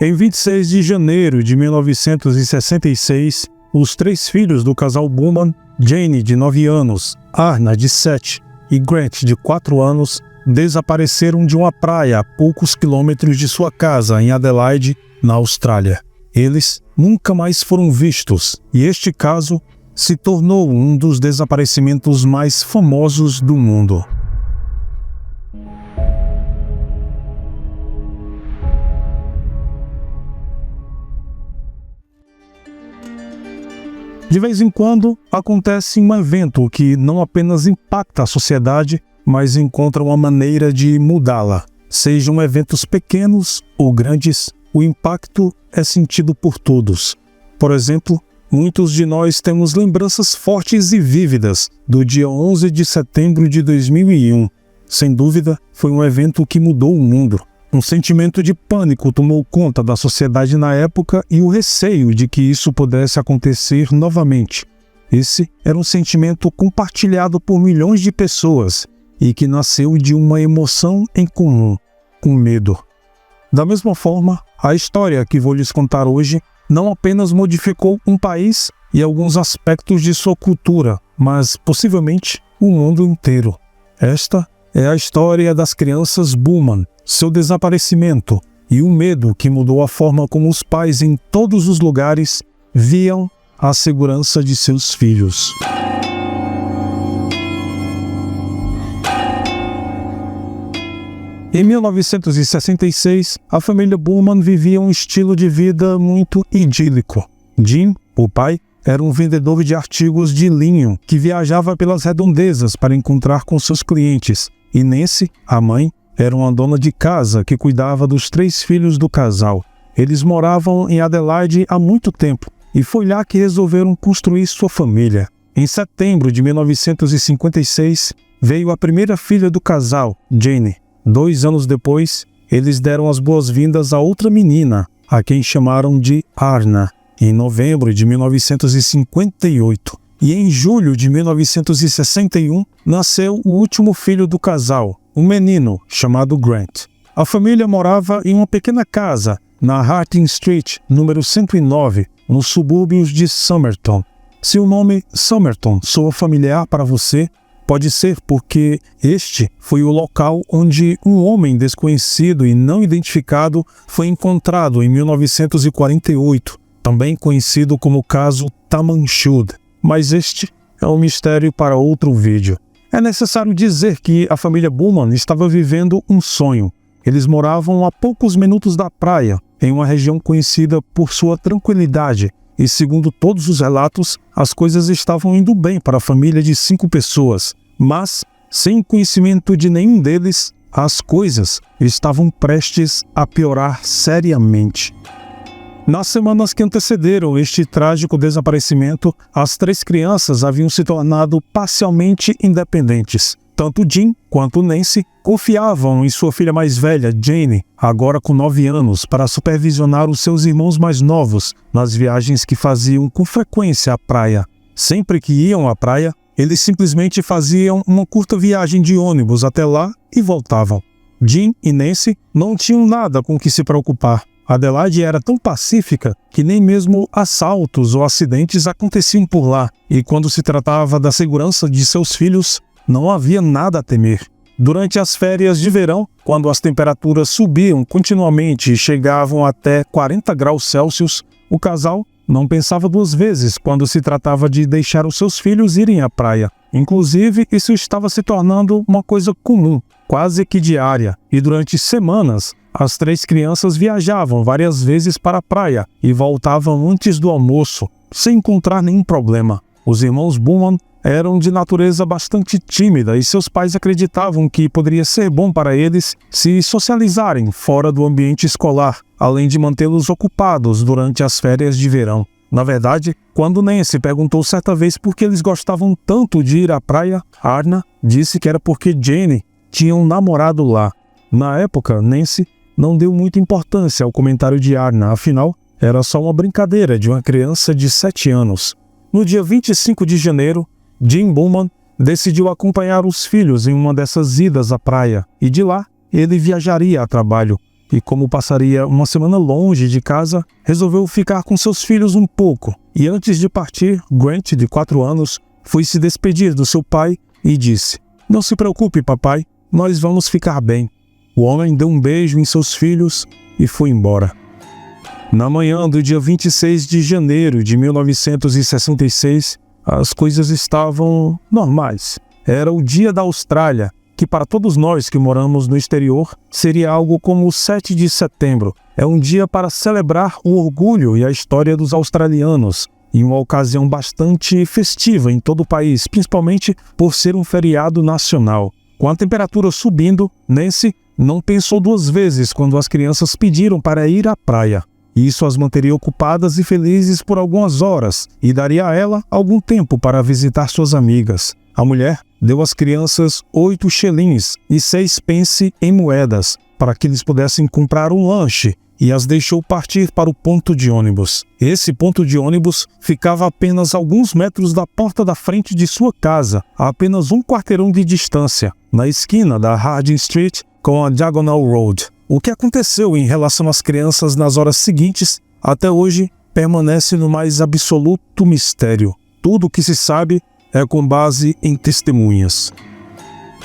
Em 26 de janeiro de 1966, os 3 filhos do casal Bowman, Jane, de 9 anos, Arna, de 7 e Grant, de 4 anos, desapareceram de uma praia a poucos quilômetros de sua casa em Adelaide, na Austrália. Eles nunca mais foram vistos e este caso se tornou um dos desaparecimentos mais famosos do mundo. De vez em quando, acontece um evento que não apenas impacta a sociedade, mas encontra uma maneira de mudá-la. Sejam eventos pequenos ou grandes, o impacto é sentido por todos. Por exemplo, muitos de nós temos lembranças fortes e vívidas do dia 11 de setembro de 2001. Sem dúvida, foi um evento que mudou o mundo. Um sentimento de pânico tomou conta da sociedade na época e o receio de que isso pudesse acontecer novamente. Esse era um sentimento compartilhado por milhões de pessoas e que nasceu de uma emoção em comum, com medo. Da mesma forma, a história que vou lhes contar hoje não apenas modificou um país e alguns aspectos de sua cultura, mas possivelmente o mundo inteiro. Esta é a história das crianças Bowman, seu desaparecimento e o medo que mudou a forma como os pais em todos os lugares viam a segurança de seus filhos. Em 1966, a família Bowman vivia um estilo de vida muito idílico. Jim, o pai, era um vendedor de artigos de linho que viajava pelas redondezas para encontrar com seus clientes, e Nancy, a mãe, era uma dona de casa que cuidava dos 3 filhos do casal. Eles moravam em Adelaide há muito tempo e foi lá que resolveram construir sua família. Em setembro de 1956, veio a primeira filha do casal, Jane. 2 anos depois, eles deram as boas-vindas a outra menina, a quem chamaram de Arna, em novembro de 1958. E em julho de 1961, nasceu o último filho do casal, um menino chamado Grant. A família morava em uma pequena casa na Harding Street, número 109, nos subúrbios de Somerton. Se o nome Somerton soa familiar para você, pode ser porque este foi o local onde um homem desconhecido e não identificado foi encontrado em 1948, também conhecido como o caso Tamanshud. Mas este é um mistério para outro vídeo. É necessário dizer que a família Bowman estava vivendo um sonho. Eles moravam a poucos minutos da praia, em uma região conhecida por sua tranquilidade, e segundo todos os relatos, as coisas estavam indo bem para a família de 5 pessoas. Mas, sem conhecimento de nenhum deles, as coisas estavam prestes a piorar seriamente. Nas semanas que antecederam este trágico desaparecimento, as 3 crianças haviam se tornado parcialmente independentes. Tanto Jim quanto Nancy confiavam em sua filha mais velha, Jane, agora com 9 anos, para supervisionar os seus irmãos mais novos nas viagens que faziam com frequência à praia. Sempre que iam à praia, eles simplesmente faziam uma curta viagem de ônibus até lá e voltavam. Jim e Nancy não tinham nada com o que se preocupar. Adelaide era tão pacífica que nem mesmo assaltos ou acidentes aconteciam por lá, e quando se tratava da segurança de seus filhos, não havia nada a temer. Durante as férias de verão, quando as temperaturas subiam continuamente e chegavam até 40 graus Celsius, o casal não pensava 2 vezes quando se tratava de deixar os seus filhos irem à praia. Inclusive, isso estava se tornando uma coisa comum, quase que diária, e durante semanas, as 3 crianças viajavam várias vezes para a praia e voltavam antes do almoço, sem encontrar nenhum problema. Os irmãos Bowman eram de natureza bastante tímida e seus pais acreditavam que poderia ser bom para eles se socializarem fora do ambiente escolar, além de mantê-los ocupados durante as férias de verão. Na verdade, quando Nancy perguntou certa vez por que eles gostavam tanto de ir à praia, Arna disse que era porque Jane tinha um namorado lá. Na época, Nancy não deu muita importância ao comentário de Arna, afinal, era só uma brincadeira de uma criança de 7 anos. No dia 25 de janeiro, Jim Bowman decidiu acompanhar os filhos em uma dessas idas à praia, e de lá ele viajaria a trabalho. e como passaria uma semana longe de casa, resolveu ficar com seus filhos um pouco. E antes de partir, Grant, de 4 anos, foi se despedir do seu pai e disse: "Não se preocupe, papai, nós vamos ficar bem." O homem deu um beijo em seus filhos e foi embora. Na manhã do dia 26 de janeiro de 1966, as coisas estavam normais. Era o Dia da Austrália, que para todos nós que moramos no exterior seria algo como o 7 de setembro. É um dia para celebrar o orgulho e a história dos australianos, em uma ocasião bastante festiva em todo o país, principalmente por ser um feriado nacional. Com a temperatura subindo, Nancy não pensou 2 vezes quando as crianças pediram para ir à praia. Isso as manteria ocupadas e felizes por algumas horas e daria a ela algum tempo para visitar suas amigas. A mulher deu às crianças 8 shillings e 6 pence em moedas para que eles pudessem comprar um lanche e as deixou partir para o ponto de ônibus. Esse ponto de ônibus ficava a apenas alguns metros da porta da frente de sua casa, a apenas 1 quarteirão de distância, na esquina da Harding Street com a Diagonal Road. O que aconteceu em relação às crianças nas horas seguintes, até hoje, permanece no mais absoluto mistério. Tudo o que se sabe é com base em testemunhas.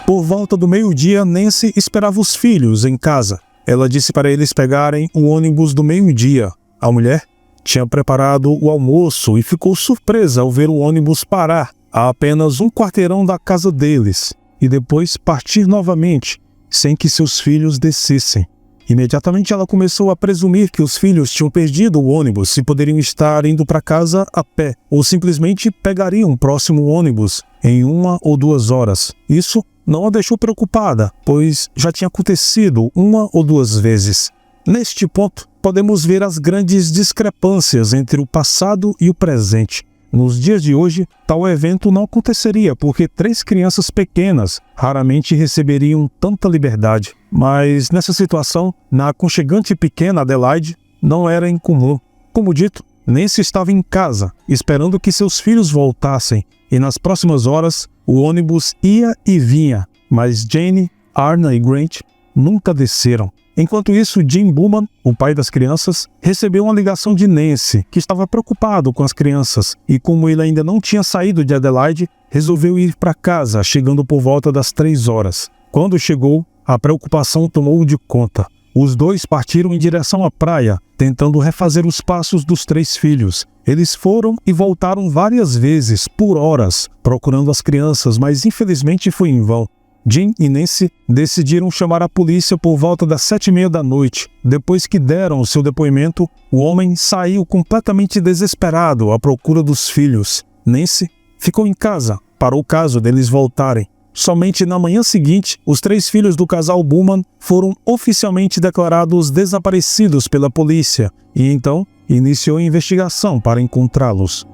Por volta do meio-dia, Nancy esperava os filhos em casa. Ela disse para eles pegarem o ônibus do meio-dia. A mulher tinha preparado o almoço e ficou surpresa ao ver o ônibus parar a apenas 1 quarteirão da casa deles e depois partir novamente, sem que seus filhos descessem. Imediatamente ela começou a presumir que os filhos tinham perdido o ônibus e poderiam estar indo para casa a pé, ou simplesmente pegariam o próximo ônibus em 1 ou 2 horas. Isso não a deixou preocupada, pois já tinha acontecido 1 ou 2 vezes. Neste ponto, podemos ver as grandes discrepâncias entre o passado e o presente. Nos dias de hoje, tal evento não aconteceria porque 3 crianças pequenas raramente receberiam tanta liberdade. Mas nessa situação, na aconchegante e pequena Adelaide, não era incomum. Como dito, Nancy estava em casa, esperando que seus filhos voltassem, e nas próximas horas, o ônibus ia e vinha, mas Jane, Arna e Grant nunca desceram. Enquanto isso, Jim Bowman, o pai das crianças, recebeu uma ligação de Nancy, que estava preocupado com as crianças, e como ele ainda não tinha saído de Adelaide, resolveu ir para casa, chegando por volta das 3 horas. Quando chegou, a preocupação tomou de conta. Os 2 partiram em direção à praia, tentando refazer os passos dos 3 filhos. Eles foram e voltaram várias vezes, por horas, procurando as crianças, mas infelizmente foi em vão. Jim e Nancy decidiram chamar a polícia por volta das 7h30 da noite. Depois que deram o seu depoimento, o homem saiu completamente desesperado à procura dos filhos. Nancy ficou em casa para o caso deles voltarem. Somente na manhã seguinte, os 3 filhos do casal Bowman foram oficialmente declarados desaparecidos pela polícia e então iniciou a investigação para encontrá-los.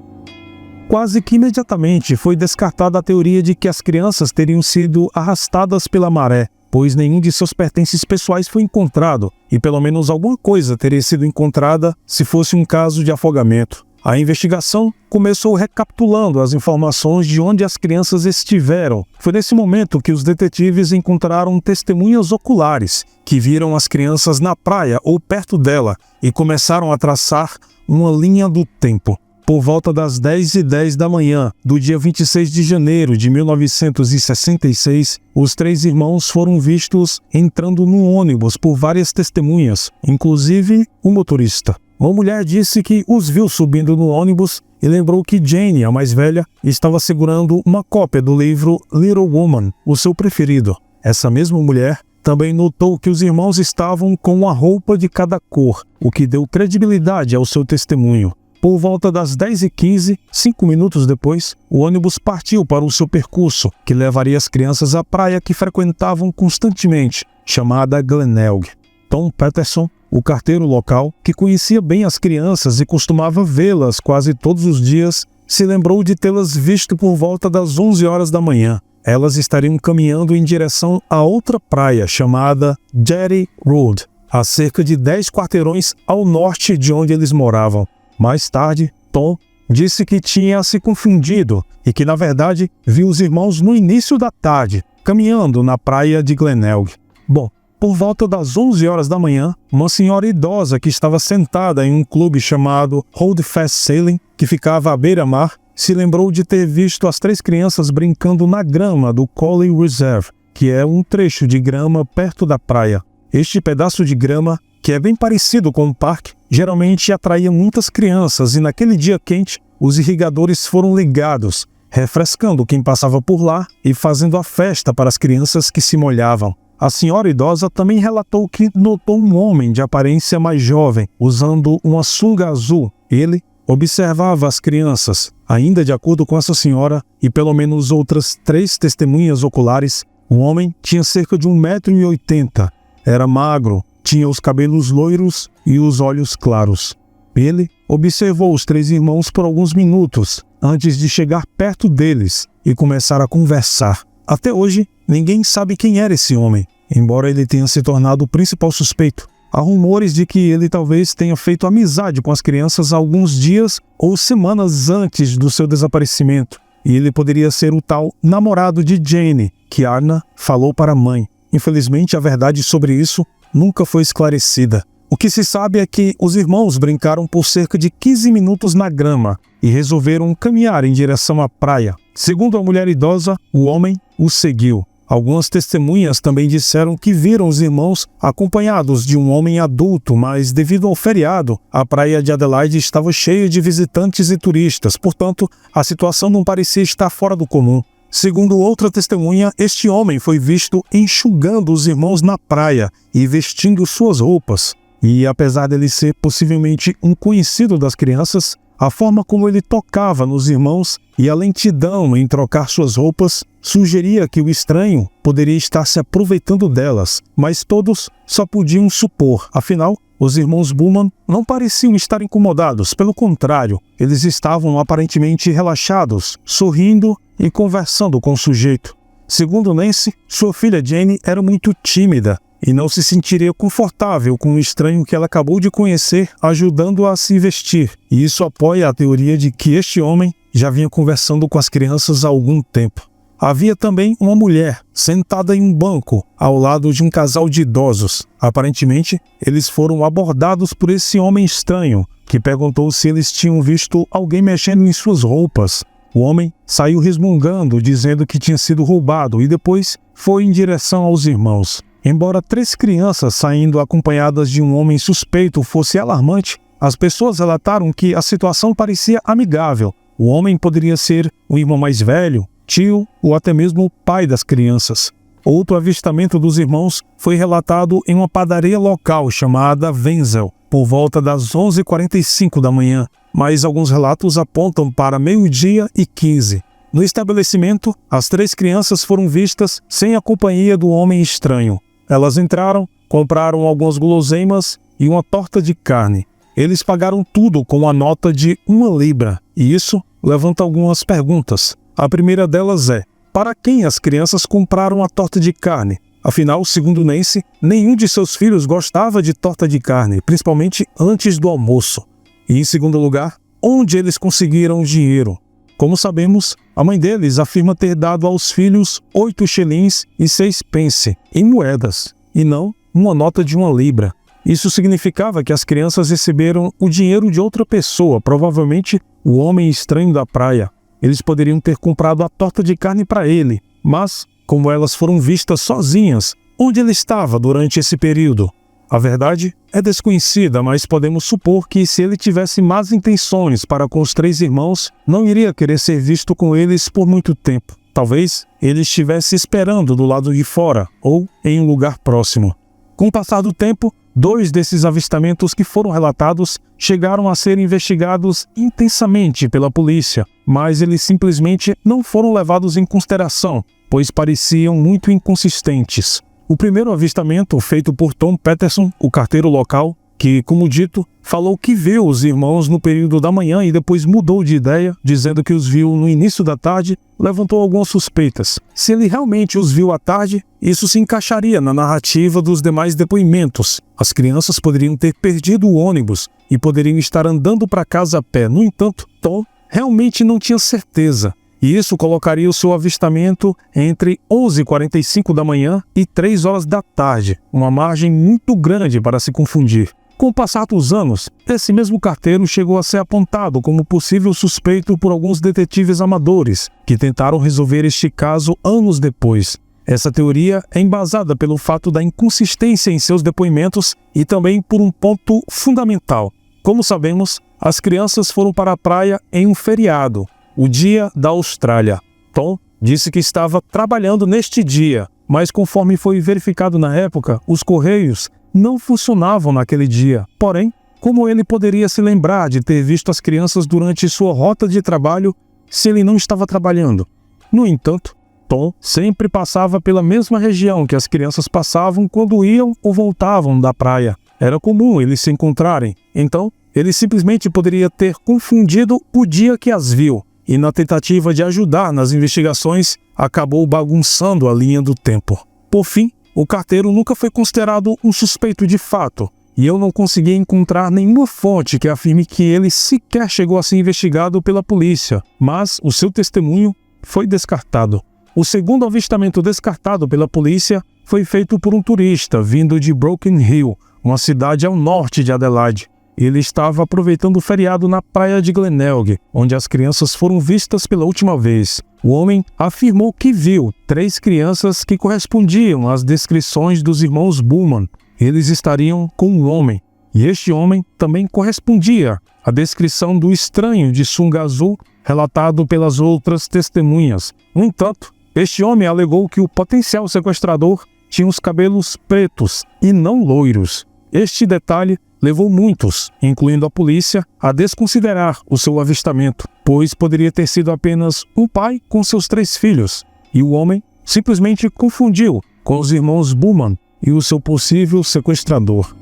Quase que imediatamente foi descartada a teoria de que as crianças teriam sido arrastadas pela maré, pois nenhum de seus pertences pessoais foi encontrado, e pelo menos alguma coisa teria sido encontrada se fosse um caso de afogamento. A investigação começou recapitulando as informações de onde as crianças estiveram. Foi nesse momento que os detetives encontraram testemunhas oculares, que viram as crianças na praia ou perto dela, e começaram a traçar uma linha do tempo. Por volta das 10h10 da manhã do dia 26 de janeiro de 1966, os 3 irmãos foram vistos entrando num ônibus por várias testemunhas, inclusive o motorista. Uma mulher disse que os viu subindo no ônibus e lembrou que Jane, a mais velha, estava segurando uma cópia do livro Little Woman, o seu preferido. Essa mesma mulher também notou que os irmãos estavam com uma roupa de cada cor, o que deu credibilidade ao seu testemunho. Por volta das 10h15, 5 minutos depois, o ônibus partiu para o seu percurso, que levaria as crianças à praia que frequentavam constantemente, chamada Glenelg. Tom Patterson, o carteiro local, que conhecia bem as crianças e costumava vê-las quase todos os dias, se lembrou de tê-las visto por volta das 11 horas da manhã. Elas estariam caminhando em direção a outra praia chamada Jetty Road, a cerca de 10 quarteirões ao norte de onde eles moravam. Mais tarde, Tom disse que tinha se confundido e que, na verdade, viu os irmãos no início da tarde, caminhando na praia de Glenelg. Bom, Por volta das 11 horas da manhã, uma senhora idosa que estava sentada em um clube chamado Holdfast Sailing, que ficava à beira-mar, se lembrou de ter visto as 3 crianças brincando na grama do Collie Reserve, que é um trecho de grama perto da praia. Este pedaço de grama, que é bem parecido com o parque, geralmente atraía muitas crianças e naquele dia quente, os irrigadores foram ligados, refrescando quem passava por lá e fazendo a festa para as crianças que se molhavam. A senhora idosa também relatou que notou um homem de aparência mais jovem, usando uma sunga azul. Ele observava as crianças. Ainda de acordo com essa senhora e pelo menos outras 3 testemunhas oculares, o homem tinha cerca de 1,80 m. Era magro, tinha os cabelos loiros e os olhos claros. Ele observou os 3 irmãos por alguns minutos, antes de chegar perto deles e começar a conversar. Até hoje, ninguém sabe quem era esse homem, embora ele tenha se tornado o principal suspeito. Há rumores de que ele talvez tenha feito amizade com as crianças alguns dias ou semanas antes do seu desaparecimento, e ele poderia ser o tal namorado de Jane, que Arna falou para a mãe. Infelizmente, a verdade sobre isso nunca foi esclarecida. O que se sabe é que os irmãos brincaram por cerca de 15 minutos na grama e resolveram caminhar em direção à praia. Segundo a mulher idosa, o homem o seguiu. Algumas testemunhas também disseram que viram os irmãos acompanhados de um homem adulto, mas devido ao feriado, a praia de Adelaide estava cheia de visitantes e turistas, portanto, a situação não parecia estar fora do comum. Segundo outra testemunha, este homem foi visto enxugando os irmãos na praia e vestindo suas roupas. E apesar dele ser possivelmente um conhecido das crianças, a forma como ele tocava nos irmãos e a lentidão em trocar suas roupas sugeria que o estranho poderia estar se aproveitando delas, mas todos só podiam supor. Afinal, os irmãos Bowman não pareciam estar incomodados, pelo contrário, eles estavam aparentemente relaxados, sorrindo e conversando com o sujeito. Segundo Nancy, sua filha Jane era muito tímida e não se sentiria confortável com o estranho que ela acabou de conhecer ajudando-a a se vestir. E isso apoia a teoria de que este homem já vinha conversando com as crianças há algum tempo. Havia também uma mulher sentada em um banco ao lado de um casal de idosos. Aparentemente, eles foram abordados por esse homem estranho, que perguntou se eles tinham visto alguém mexendo em suas roupas. O homem saiu resmungando, dizendo que tinha sido roubado e depois foi em direção aos irmãos. Embora 3 crianças saindo acompanhadas de um homem suspeito fosse alarmante, as pessoas relataram que a situação parecia amigável. O homem poderia ser o irmão mais velho, tio ou até mesmo o pai das crianças. Outro avistamento dos irmãos foi relatado em uma padaria local chamada Wenzel, por volta das 11h45 da manhã, mas alguns relatos apontam para 12h15. No estabelecimento, as 3 crianças foram vistas sem a companhia do homem estranho. Elas entraram, compraram algumas guloseimas e uma torta de carne. Eles pagaram tudo com uma nota de 1 libra, e isso levanta algumas perguntas. A primeira delas é: para quem as crianças compraram a torta de carne? Afinal, segundo Nancy, nenhum de seus filhos gostava de torta de carne, principalmente antes do almoço. E em segundo lugar, onde eles conseguiram o dinheiro? Como sabemos, a mãe deles afirma ter dado aos filhos 8 shillings e 6 pence em moedas, e não uma nota de 1 libra. Isso significava que as crianças receberam o dinheiro de outra pessoa, provavelmente o homem estranho da praia. Eles poderiam ter comprado a torta de carne para ele, mas, como elas foram vistas sozinhas, onde ele estava durante esse período? A verdade é desconhecida, mas podemos supor que se ele tivesse más intenções para com os 3 irmãos, não iria querer ser visto com eles por muito tempo. Talvez ele estivesse esperando do lado de fora ou em um lugar próximo. Com o passar do tempo, 2 desses avistamentos que foram relatados chegaram a ser investigados intensamente pela polícia, mas eles simplesmente não foram levados em consideração, pois pareciam muito inconsistentes. O primeiro avistamento, feito por Tom Peterson, o carteiro local, que, como dito, falou que viu os irmãos no período da manhã e depois mudou de ideia, dizendo que os viu no início da tarde, levantou algumas suspeitas. Se ele realmente os viu à tarde, isso se encaixaria na narrativa dos demais depoimentos. As crianças poderiam ter perdido o ônibus e poderiam estar andando para casa a pé. No entanto, Tom realmente não tinha certeza. e isso colocaria o seu avistamento entre 11h45 da manhã e 3 horas da tarde, uma margem muito grande para se confundir. Com o passar dos anos, esse mesmo carteiro chegou a ser apontado como possível suspeito por alguns detetives amadores, que tentaram resolver este caso anos depois. Essa teoria é embasada pelo fato da inconsistência em seus depoimentos e também por um ponto fundamental. Como sabemos, as crianças foram para a praia em um feriado, o Dia da Austrália. Tom disse que estava trabalhando neste dia, mas conforme foi verificado na época, os correios não funcionavam naquele dia. Porém, como ele poderia se lembrar de ter visto as crianças durante sua rota de trabalho se ele não estava trabalhando? No entanto, Tom sempre passava pela mesma região que as crianças passavam quando iam ou voltavam da praia. Era comum eles se encontrarem, então ele simplesmente poderia ter confundido o dia que as viu e, na tentativa de ajudar nas investigações, acabou bagunçando a linha do tempo. Por fim, o carteiro nunca foi considerado um suspeito de fato, e eu não consegui encontrar nenhuma fonte que afirme que ele sequer chegou a ser investigado pela polícia, mas o seu testemunho foi descartado. O segundo avistamento descartado pela polícia foi feito por um turista vindo de Broken Hill, uma cidade ao norte de Adelaide. Ele estava aproveitando o feriado na praia de Glenelg, onde as crianças foram vistas pela última vez. O homem afirmou que viu 3 crianças que correspondiam às descrições dos irmãos Bowman. Eles estariam com um homem, e este homem também correspondia à descrição do estranho de sunga azul relatado pelas outras testemunhas. No entanto, este homem alegou que o potencial sequestrador tinha os cabelos pretos e não loiros. Este detalhe levou muitos, incluindo a polícia, a desconsiderar o seu avistamento, pois poderia ter sido apenas um pai com seus 3 filhos, e o homem simplesmente confundiu com os irmãos Bowman e o seu possível sequestrador.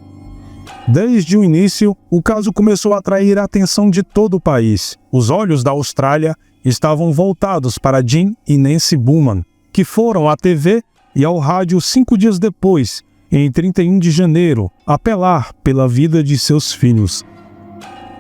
Desde o início, o caso começou a atrair a atenção de todo o país. Os olhos da Austrália estavam voltados para Jean e Nancy Bowman, que foram à TV e ao rádio 5 dias depois, em 31 de janeiro, apelar pela vida de seus filhos.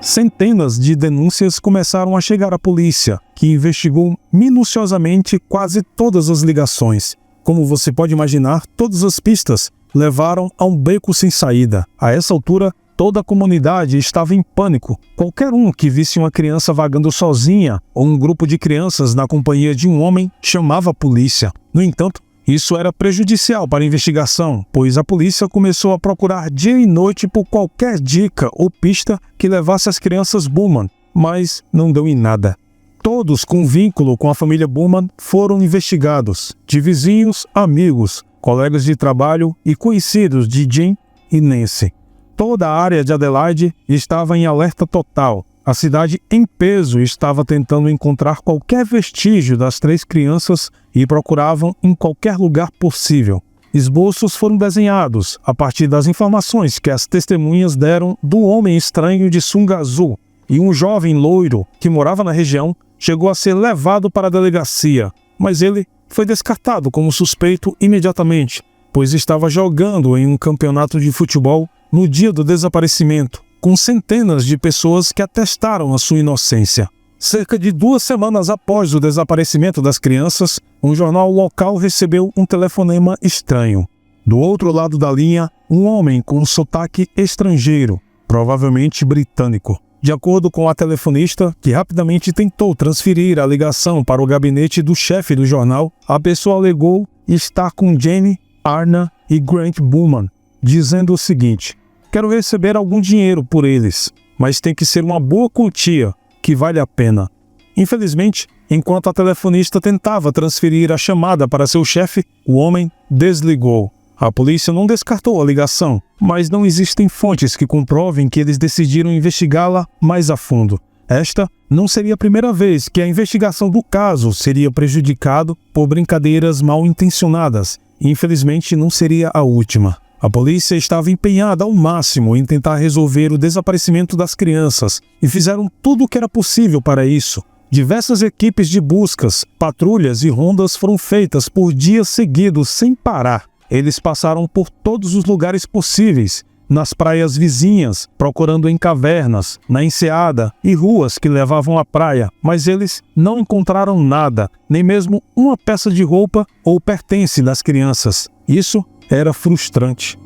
Centenas de denúncias começaram a chegar à polícia, que investigou minuciosamente quase todas as ligações. Como você pode imaginar, todas as pistas levaram a um beco sem saída. A essa altura, toda a comunidade estava em pânico. Qualquer um que visse uma criança vagando sozinha ou um grupo de crianças na companhia de um homem chamava a polícia. No entanto, isso era prejudicial para a investigação, pois a polícia começou a procurar dia e noite por qualquer dica ou pista que levasse as crianças Bowman, mas não deu em nada. Todos com vínculo com a família Bowman foram investigados, de vizinhos, amigos, colegas de trabalho e conhecidos de Jean e Nancy. Toda a área de Adelaide estava em alerta total. A cidade em peso estava tentando encontrar qualquer vestígio das 3 crianças e procuravam em qualquer lugar possível. Esboços foram desenhados a partir das informações que as testemunhas deram do homem estranho de sunga azul, e um jovem loiro que morava na região chegou a ser levado para a delegacia, mas ele foi descartado como suspeito imediatamente, pois estava jogando em um campeonato de futebol no dia do desaparecimento, com centenas de pessoas que atestaram a sua inocência. Cerca de 2 semanas após o desaparecimento das crianças, um jornal local recebeu um telefonema estranho. Do outro lado da linha, um homem com um sotaque estrangeiro, provavelmente britânico. De acordo com a telefonista, que rapidamente tentou transferir a ligação para o gabinete do chefe do jornal, a pessoa alegou estar com Jenny, Arna e Grant Bowman, dizendo o seguinte: "Quero receber algum dinheiro por eles, mas tem que ser uma boa quantia, que vale a pena." Infelizmente, enquanto a telefonista tentava transferir a chamada para seu chefe, o homem desligou. A polícia não descartou a ligação, mas não existem fontes que comprovem que eles decidiram investigá-la mais a fundo. Esta não seria a primeira vez que a investigação do caso seria prejudicado por brincadeiras mal intencionadas, e infelizmente não seria a última. A polícia estava empenhada ao máximo em tentar resolver o desaparecimento das crianças e fizeram tudo o que era possível para isso. Diversas equipes de buscas, patrulhas e rondas foram feitas por dias seguidos sem parar. Eles passaram por todos os lugares possíveis, nas praias vizinhas, procurando em cavernas, na enseada e ruas que levavam à praia, mas eles não encontraram nada, nem mesmo uma peça de roupa ou pertence das crianças. Isso era frustrante.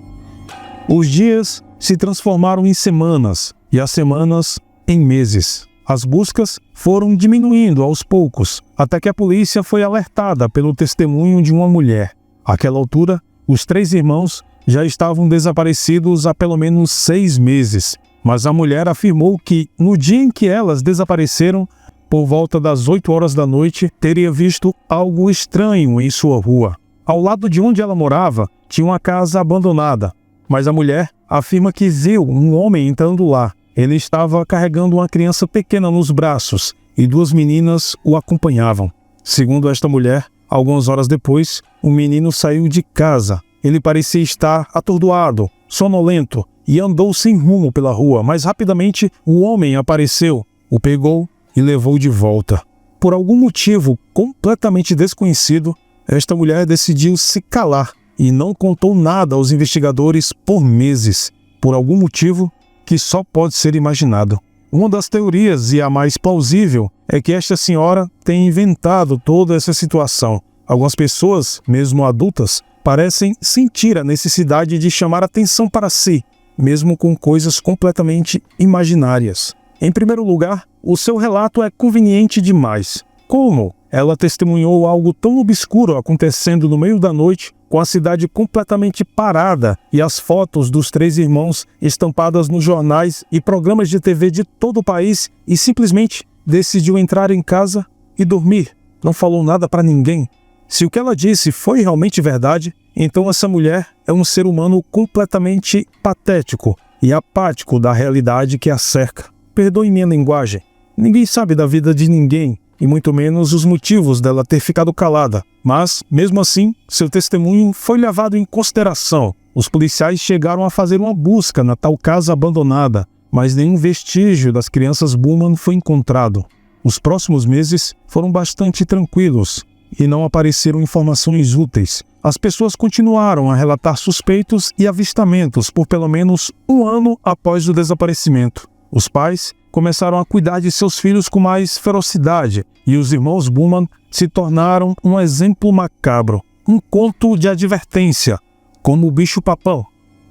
Os dias se transformaram em semanas e as semanas em meses. As buscas foram diminuindo aos poucos, até que a polícia foi alertada pelo testemunho de uma mulher. Àquela altura, os 3 irmãos já estavam desaparecidos há pelo menos 6 meses, mas a mulher afirmou que, no dia em que elas desapareceram, por volta das 8 horas da noite, teria visto algo estranho em sua rua. Ao lado de onde ela morava, tinha uma casa abandonada, mas a mulher afirma que viu um homem entrando lá. Ele estava carregando uma criança pequena nos braços e 2 meninas o acompanhavam. Segundo esta mulher, algumas horas depois, o menino saiu de casa. Ele parecia estar atordoado, sonolento e andou sem rumo pela rua, mas rapidamente o homem apareceu, o pegou e levou de volta. Por algum motivo completamente desconhecido, esta mulher decidiu se calar e não contou nada aos investigadores por meses. Por algum motivo que só pode ser imaginado. Uma das teorias, e a mais plausível, é que esta senhora tem inventado toda essa situação. Algumas pessoas, mesmo adultas, parecem sentir a necessidade de chamar atenção para si, mesmo com coisas completamente imaginárias. Em primeiro lugar, o seu relato é conveniente demais. Como ela testemunhou algo tão obscuro acontecendo no meio da noite, com a cidade completamente parada e as fotos dos 3 irmãos estampadas nos jornais e programas de TV de todo o país, e simplesmente decidiu entrar em casa e dormir. Não falou nada para ninguém. Se o que ela disse foi realmente verdade, então essa mulher é um ser humano completamente patético e apático da realidade que a cerca. Perdoe minha linguagem. Ninguém sabe da vida de ninguém, e muito menos os motivos dela ter ficado calada. Mas, mesmo assim, seu testemunho foi levado em consideração. Os policiais chegaram a fazer uma busca na tal casa abandonada, mas nenhum vestígio das crianças Bowman foi encontrado. Os próximos meses foram bastante tranquilos e não apareceram informações úteis. As pessoas continuaram a relatar suspeitos e avistamentos por pelo menos 1 ano após o desaparecimento. Os pais começaram a cuidar de seus filhos com mais ferocidade e os irmãos Bowman se tornaram um exemplo macabro, um conto de advertência, como o bicho-papão,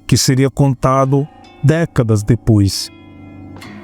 que seria contado décadas depois.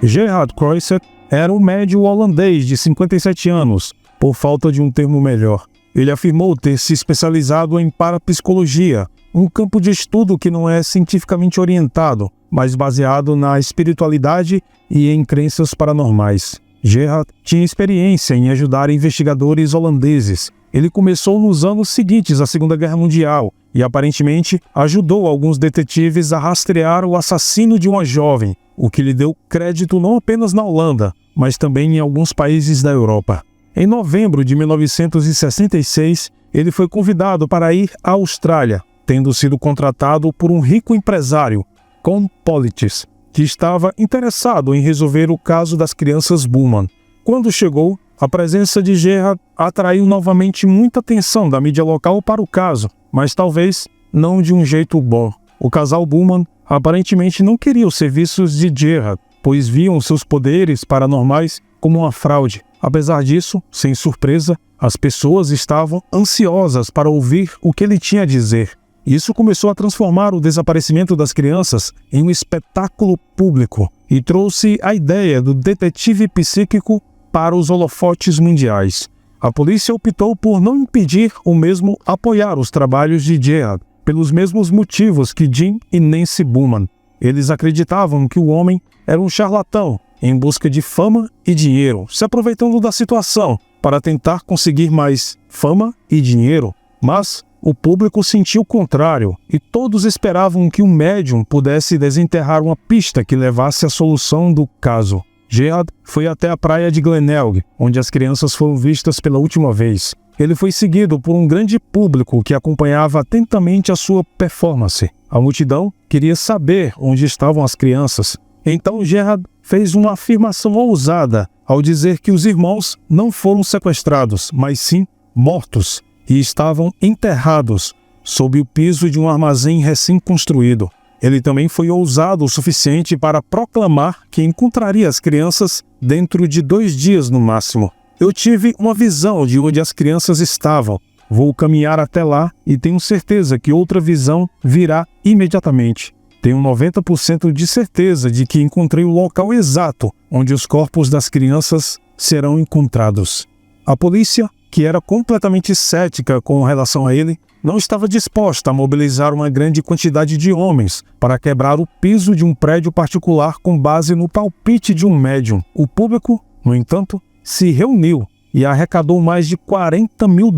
Gerard Croiset era um médium holandês de 57 anos, por falta de um termo melhor. Ele afirmou ter se especializado em parapsicologia, um campo de estudo que não é cientificamente orientado, mas baseado na espiritualidade e em crenças paranormais. Gerard tinha experiência em ajudar investigadores holandeses. Ele começou nos anos seguintes à Segunda Guerra Mundial e aparentemente ajudou alguns detetives a rastrear o assassino de uma jovem, o que lhe deu crédito não apenas na Holanda, mas também em alguns países da Europa. Em novembro de 1966, ele foi convidado para ir à Austrália, tendo sido contratado por um rico empresário, Con Politis, que estava interessado em resolver o caso das crianças Bowman. Quando chegou, a presença de Gerard atraiu novamente muita atenção da mídia local para o caso, mas talvez não de um jeito bom. O casal Bowman aparentemente não queria os serviços de Gerard, pois viam seus poderes paranormais como uma fraude. Apesar disso, sem surpresa, as pessoas estavam ansiosas para ouvir o que ele tinha a dizer. Isso começou a transformar o desaparecimento das crianças em um espetáculo público e trouxe a ideia do detetive psíquico para os holofotes mundiais. A polícia optou por não impedir ou mesmo apoiar os trabalhos de Gerard, pelos mesmos motivos que Jim e Nancy Bowman. Eles acreditavam que o homem era um charlatão em busca de fama e dinheiro, se aproveitando da situação para tentar conseguir mais fama e dinheiro. Mas o público sentiu o contrário e todos esperavam que um médium pudesse desenterrar uma pista que levasse à solução do caso. Gerard foi até a praia de Glenelg, onde as crianças foram vistas pela última vez. Ele foi seguido por um grande público que acompanhava atentamente a sua performance. A multidão queria saber onde estavam as crianças. Então Gerard fez uma afirmação ousada ao dizer que os irmãos não foram sequestrados, mas sim mortos, e estavam enterrados sob o piso de um armazém recém-construído. Ele também foi ousado o suficiente para proclamar que encontraria as crianças dentro de 2 dias no máximo. Eu tive uma visão de onde as crianças estavam. Vou caminhar até lá e tenho certeza que outra visão virá imediatamente. Tenho 90% de certeza de que encontrei o local exato onde os corpos das crianças serão encontrados. A polícia, que era completamente cética com relação a ele, não estava disposta a mobilizar uma grande quantidade de homens para quebrar o piso de um prédio particular com base no palpite de um médium. O público, no entanto, se reuniu e arrecadou mais de $40 mil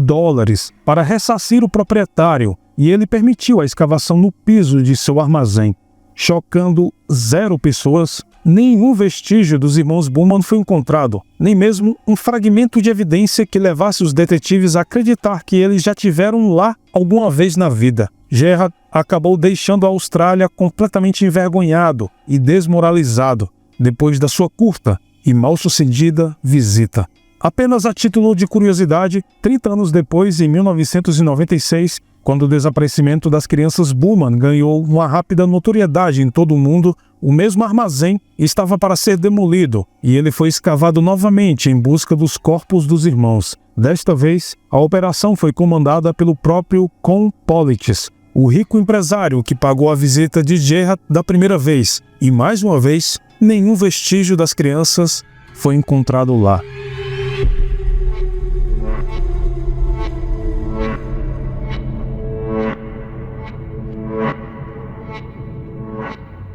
para ressarcir o proprietário, e ele permitiu a escavação no piso de seu armazém. Chocando 0 pessoas, nenhum vestígio dos irmãos Bowman foi encontrado, nem mesmo um fragmento de evidência que levasse os detetives a acreditar que eles já tiveram lá alguma vez na vida. Gerard acabou deixando a Austrália completamente envergonhado e desmoralizado depois da sua curta e mal-sucedida visita. Apenas a título de curiosidade, 30 anos depois, em 1996, quando o desaparecimento das crianças Bowman ganhou uma rápida notoriedade em todo o mundo, o mesmo armazém estava para ser demolido e ele foi escavado novamente em busca dos corpos dos irmãos. Desta vez, a operação foi comandada pelo próprio Con Politis, o rico empresário que pagou a visita de Gerard da primeira vez. E mais uma vez, nenhum vestígio das crianças foi encontrado lá.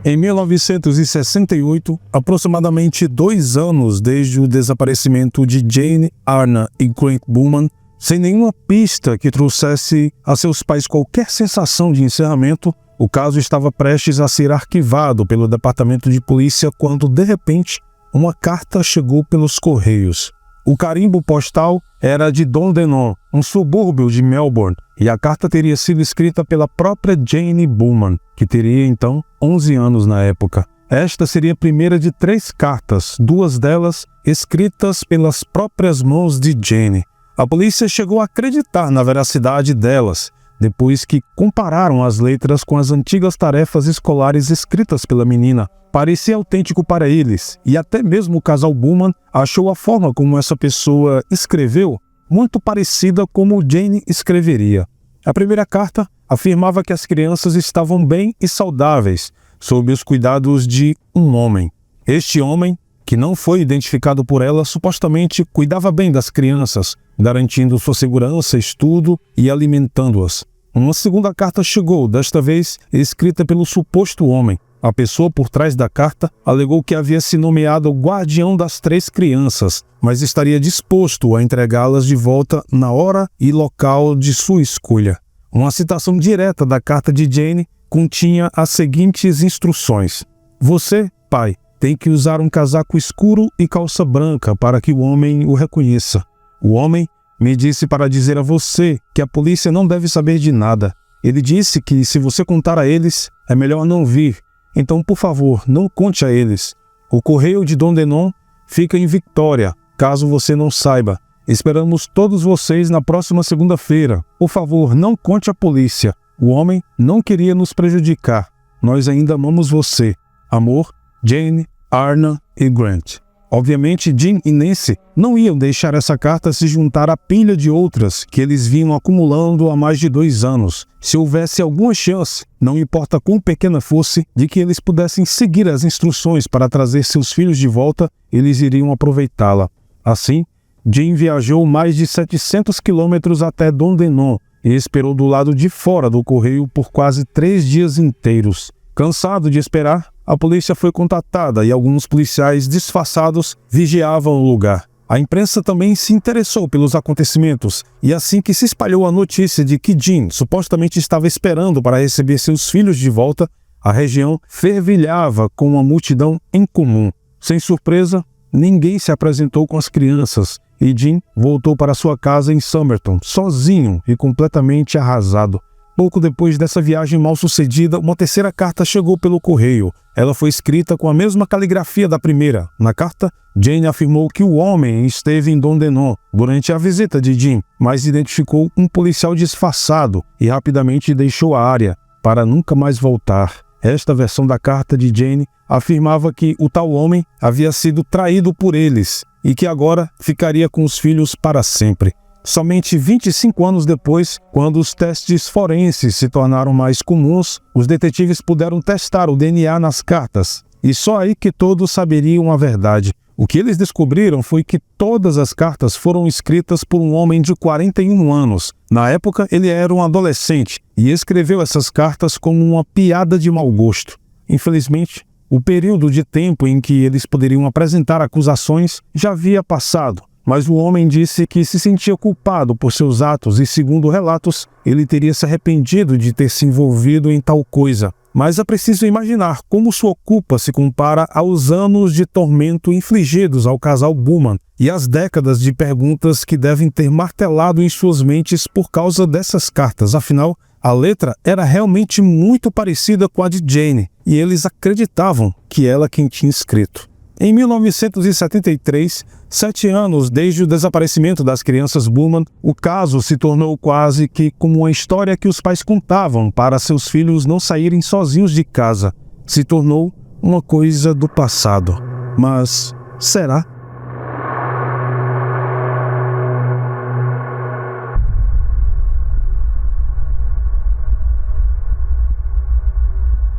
Em 1968, aproximadamente 2 anos desde o desaparecimento de Jane, Arna e Grant Bowman, sem nenhuma pista que trouxesse a seus pais qualquer sensação de encerramento, o caso estava prestes a ser arquivado pelo Departamento de Polícia quando, de repente, uma carta chegou pelos correios. O carimbo postal era de Dandenong, um subúrbio de Melbourne, e a carta teria sido escrita pela própria Jane Bowman, que teria então 11 anos na época. Esta seria a primeira de 3 cartas, 2 delas escritas pelas próprias mãos de Jane. A polícia chegou a acreditar na veracidade delas, depois que compararam as letras com as antigas tarefas escolares escritas pela menina. Parecia autêntico para eles, e até mesmo o casal Bowman achou a forma como essa pessoa escreveu muito parecida como Jane escreveria. A primeira carta afirmava que as crianças estavam bem e saudáveis, sob os cuidados de um homem. Este homem, que não foi identificado por ela, supostamente cuidava bem das crianças, garantindo sua segurança, estudo e alimentando-as. Uma segunda carta chegou, desta vez escrita pelo suposto homem. A pessoa por trás da carta alegou que havia se nomeado guardião das 3 crianças, mas estaria disposto a entregá-las de volta na hora e local de sua escolha. Uma citação direta da carta de Jane continha as seguintes instruções: você, pai, tem que usar um casaco escuro e calça branca para que o homem o reconheça. O homem me disse para dizer a você que a polícia não deve saber de nada. Ele disse que se você contar a eles, é melhor não vir. Então, por favor, não conte a eles. O correio de Dandenong fica em Victoria, caso você não saiba. Esperamos todos vocês na próxima segunda-feira. Por favor, não conte à polícia. O homem não queria nos prejudicar. Nós ainda amamos você. Amor, Jane, Arna e Grant. Obviamente, Jim e Nancy não iam deixar essa carta se juntar à pilha de outras que eles vinham acumulando há mais de 2 anos. Se houvesse alguma chance, não importa quão pequena fosse, de que eles pudessem seguir as instruções para trazer seus filhos de volta, eles iriam aproveitá-la. Assim, Jim viajou mais de 700 quilômetros até Dandenong e esperou do lado de fora do correio por quase 3 dias inteiros. Cansado de esperar, a polícia foi contatada e alguns policiais disfarçados vigiavam o lugar. A imprensa também se interessou pelos acontecimentos, e assim que se espalhou a notícia de que Jim supostamente estava esperando para receber seus filhos de volta, a região fervilhava com uma multidão incomum. Sem surpresa, ninguém se apresentou com as crianças, e Jim voltou para sua casa em Somerton, sozinho e completamente arrasado. Pouco depois dessa viagem mal-sucedida, uma terceira carta chegou pelo correio. Ela foi escrita com a mesma caligrafia da primeira. Na carta, Jane afirmou que o homem esteve em Dandenong durante a visita de Jim, mas identificou um policial disfarçado e rapidamente deixou a área para nunca mais voltar. Esta versão da carta de Jane afirmava que o tal homem havia sido traído por eles e que agora ficaria com os filhos para sempre. Somente 25 anos depois, quando os testes forenses se tornaram mais comuns, os detetives puderam testar o DNA nas cartas. E só aí que todos saberiam a verdade. O que eles descobriram foi que todas as cartas foram escritas por um homem de 41 anos. Na época, ele era um adolescente e escreveu essas cartas como uma piada de mau gosto. Infelizmente, o período de tempo em que eles poderiam apresentar acusações já havia passado, mas o homem disse que se sentia culpado por seus atos e, segundo relatos, ele teria se arrependido de ter se envolvido em tal coisa. Mas é preciso imaginar como sua culpa se compara aos anos de tormento infligidos ao casal Bowman e às décadas de perguntas que devem ter martelado em suas mentes por causa dessas cartas. Afinal, a letra era realmente muito parecida com a de Jane e eles acreditavam que ela quem tinha escrito. Em 1973, 7 anos desde o desaparecimento das crianças Bowman, o caso se tornou quase que como uma história que os pais contavam para seus filhos não saírem sozinhos de casa. Se tornou uma coisa do passado. Mas será?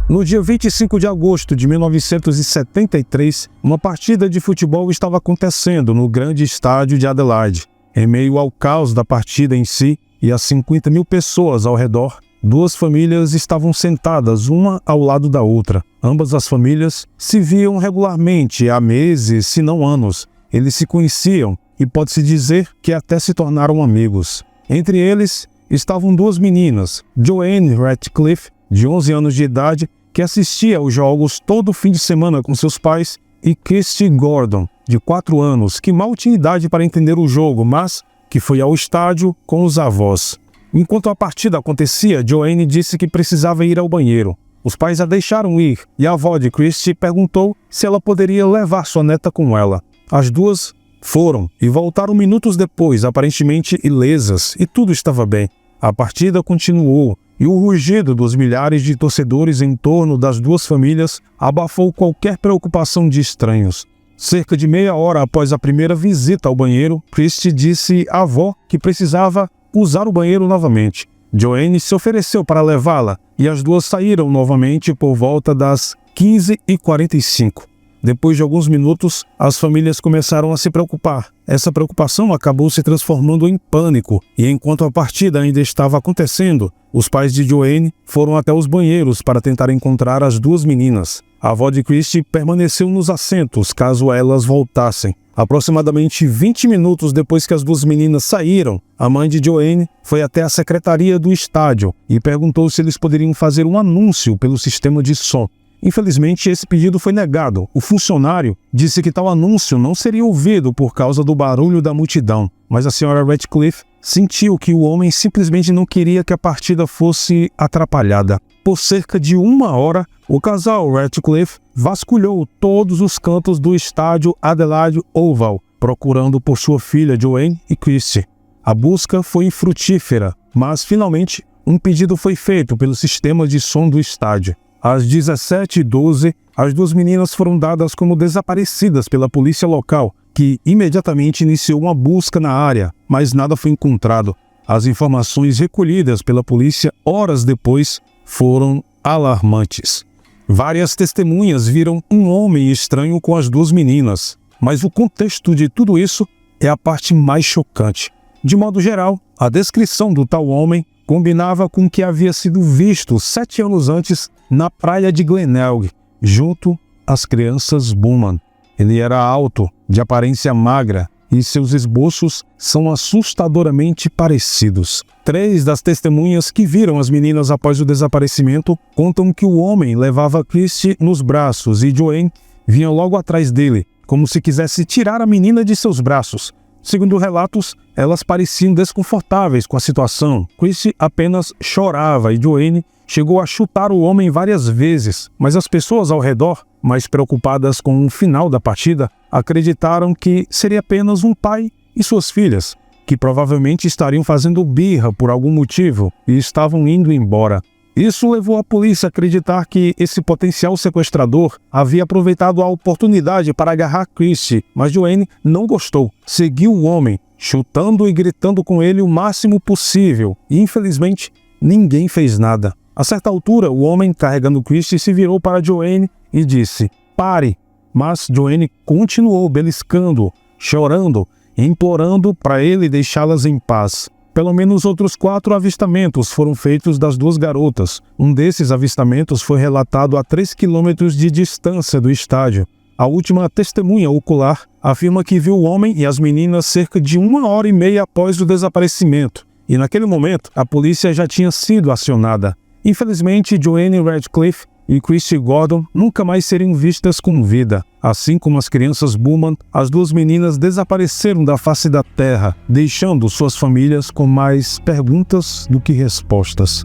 No dia 25 de agosto de 1973, uma partida de futebol estava acontecendo no grande estádio de Adelaide. Em meio ao caos da partida em si e a 50 mil pessoas ao redor, duas famílias estavam sentadas uma ao lado da outra. Ambas as famílias se viam regularmente há meses, se não anos. Eles se conheciam e pode-se dizer que até se tornaram amigos. Entre eles estavam duas meninas, Joanne Ratcliffe, de 11 anos de idade, que assistia aos jogos todo fim de semana com seus pais, e Christy Gordon, de 4 anos, que mal tinha idade para entender o jogo, mas que foi ao estádio com os avós. Enquanto a partida acontecia, Joanne disse que precisava ir ao banheiro. Os pais a deixaram ir e a avó de Christy perguntou se ela poderia levar sua neta com ela. As duas foram e voltaram minutos depois, aparentemente ilesas, e tudo estava bem. A partida continuou e o rugido dos milhares de torcedores em torno das duas famílias abafou qualquer preocupação de estranhos. Cerca de meia hora após a primeira visita ao banheiro, Christy disse à avó que precisava usar o banheiro novamente. Joanne se ofereceu para levá-la e as duas saíram novamente por volta das 15h45. Depois de alguns minutos, as famílias começaram a se preocupar. Essa preocupação acabou se transformando em pânico, e enquanto a partida ainda estava acontecendo, os pais de Joanne foram até os banheiros para tentar encontrar as duas meninas. A avó de Christy permaneceu nos assentos caso elas voltassem. Aproximadamente 20 minutos depois que as duas meninas saíram, a mãe de Joanne foi até a secretaria do estádio e perguntou se eles poderiam fazer um anúncio pelo sistema de som. Infelizmente, esse pedido foi negado. O funcionário disse que tal anúncio não seria ouvido por causa do barulho da multidão, mas a senhora Ratcliffe sentiu que o homem simplesmente não queria que a partida fosse atrapalhada. Por cerca de 1 hora, o casal Ratcliffe vasculhou todos os cantos do estádio Adelaide Oval, procurando por sua filha Joanne e Christy. A busca foi infrutífera, mas finalmente um pedido foi feito pelo sistema de som do estádio. Às 17h12, as duas meninas foram dadas como desaparecidas pela polícia local, que imediatamente iniciou uma busca na área, mas nada foi encontrado. As informações recolhidas pela polícia horas depois foram alarmantes. Várias testemunhas viram um homem estranho com as duas meninas, mas o contexto de tudo isso é a parte mais chocante. De modo geral, a descrição do tal homem combinava com o que havia sido visto 7 anos antes na praia de Glenelg, junto às crianças Bowman. Ele era alto, de aparência magra, e seus esboços são assustadoramente parecidos. 3 das testemunhas que viram as meninas após o desaparecimento contam que o homem levava Christy nos braços e Joanne vinha logo atrás dele, como se quisesse tirar a menina de seus braços. Segundo relatos, elas pareciam desconfortáveis com a situação. Christy apenas chorava e Joanne chegou a chutar o homem várias vezes, mas as pessoas ao redor, mais preocupadas com o final da partida, acreditaram que seria apenas um pai e suas filhas, que provavelmente estariam fazendo birra por algum motivo e estavam indo embora. Isso levou a polícia a acreditar que esse potencial sequestrador havia aproveitado a oportunidade para agarrar Christie, mas Joanne não gostou. Seguiu o homem, chutando e gritando com ele o máximo possível, e infelizmente ninguém fez nada. A certa altura, o homem carregando Christie se virou para Joanne e disse: "Pare!" Mas Joanne continuou beliscando, chorando e implorando para ele deixá-las em paz. Pelo menos outros 4 avistamentos foram feitos das 2 garotas. Um desses avistamentos foi relatado a 3 quilômetros de distância do estádio. A última testemunha ocular afirma que viu o homem e as meninas cerca de 1h30 após o desaparecimento. E naquele momento, a polícia já tinha sido acionada. Infelizmente, Joanne Radcliffe e Christie Gordon nunca mais seriam vistas com vida. Assim como as crianças Bowman, as 2 meninas desapareceram da face da terra, deixando suas famílias com mais perguntas do que respostas.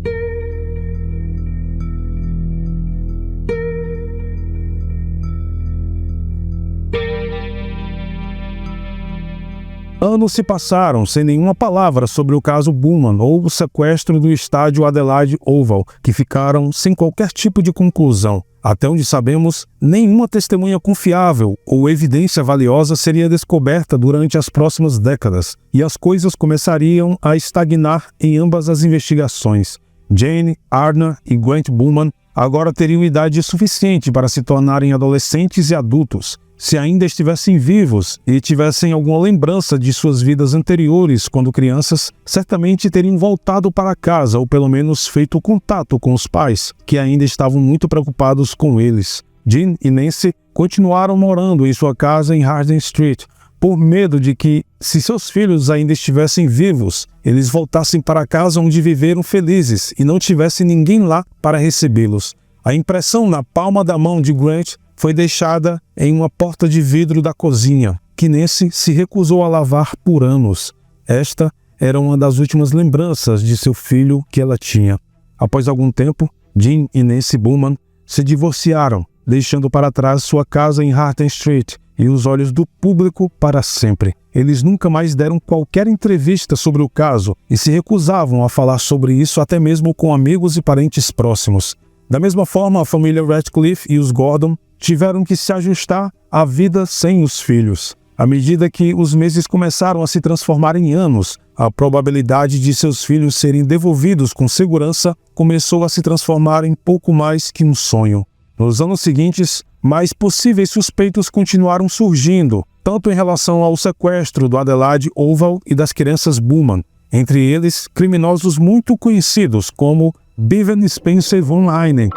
Anos se passaram sem nenhuma palavra sobre o caso Bowman ou o sequestro do estádio Adelaide Oval, que ficaram sem qualquer tipo de conclusão. Até onde sabemos, nenhuma testemunha confiável ou evidência valiosa seria descoberta durante as próximas décadas, e as coisas começariam a estagnar em ambas as investigações. Jane, Arna e Grant Bowman agora teriam idade suficiente para se tornarem adolescentes e adultos. Se ainda estivessem vivos e tivessem alguma lembrança de suas vidas anteriores quando crianças, certamente teriam voltado para casa ou pelo menos feito contato com os pais, que ainda estavam muito preocupados com eles. Jean e Nancy continuaram morando em sua casa em Harding Street, por medo de que, se seus filhos ainda estivessem vivos, eles voltassem para casa onde viveram felizes e não tivesse ninguém lá para recebê-los. A impressão na palma da mão de Grant foi deixada em uma porta de vidro da cozinha, que Nancy se recusou a lavar por anos. Esta era uma das últimas lembranças de seu filho que ela tinha. Após algum tempo, Jean e Nancy Bowman se divorciaram, deixando para trás sua casa em Harding Street e os olhos do público para sempre. Eles nunca mais deram qualquer entrevista sobre o caso e se recusavam a falar sobre isso até mesmo com amigos e parentes próximos. Da mesma forma, a família Radcliffe e os Gordon tiveram que se ajustar à vida sem os filhos. À medida que os meses começaram a se transformar em anos, a probabilidade de seus filhos serem devolvidos com segurança começou a se transformar em pouco mais que um sonho. Nos anos seguintes, mais possíveis suspeitos continuaram surgindo, tanto em relação ao sequestro do Adelaide Oval e das crianças Bowman, entre eles criminosos muito conhecidos como Bevan Spencer von Heinen,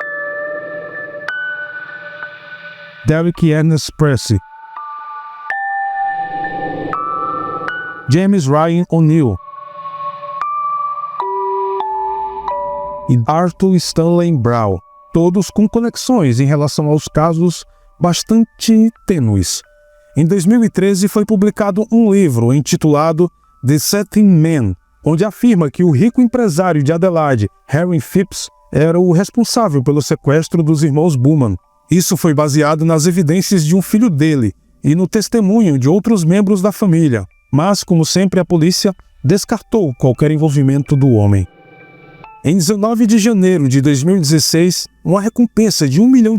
Derek Ernest Presley, James Ryan O'Neill e Arthur Stanley Brown, todos com conexões em relação aos casos bastante tênues. Em 2013 foi publicado um livro intitulado The Setting Man, onde afirma que o rico empresário de Adelaide, Harry Phipps, era o responsável pelo sequestro dos irmãos Bowman. Isso foi baseado nas evidências de um filho dele e no testemunho de outros membros da família, mas, como sempre, a polícia descartou qualquer envolvimento do homem. Em 19 de janeiro de 2016, uma recompensa de $1 milhão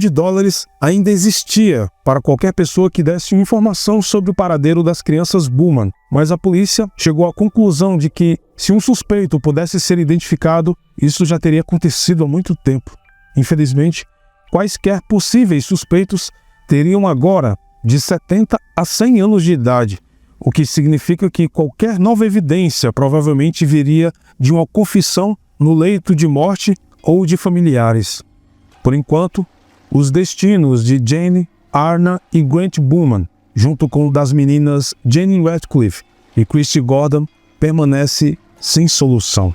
ainda existia para qualquer pessoa que desse informação sobre o paradeiro das crianças Bowman, mas a polícia chegou à conclusão de que, se um suspeito pudesse ser identificado, isso já teria acontecido há muito tempo. Infelizmente, quaisquer possíveis suspeitos teriam agora de 70 a 100 anos de idade, o que significa que qualquer nova evidência provavelmente viria de uma confissão no leito de morte ou de familiares. Por enquanto, os destinos de Jane, Arna e Grant Bowman, junto com o das meninas Jane Radcliffe e Christie Gordon, permanecem sem solução.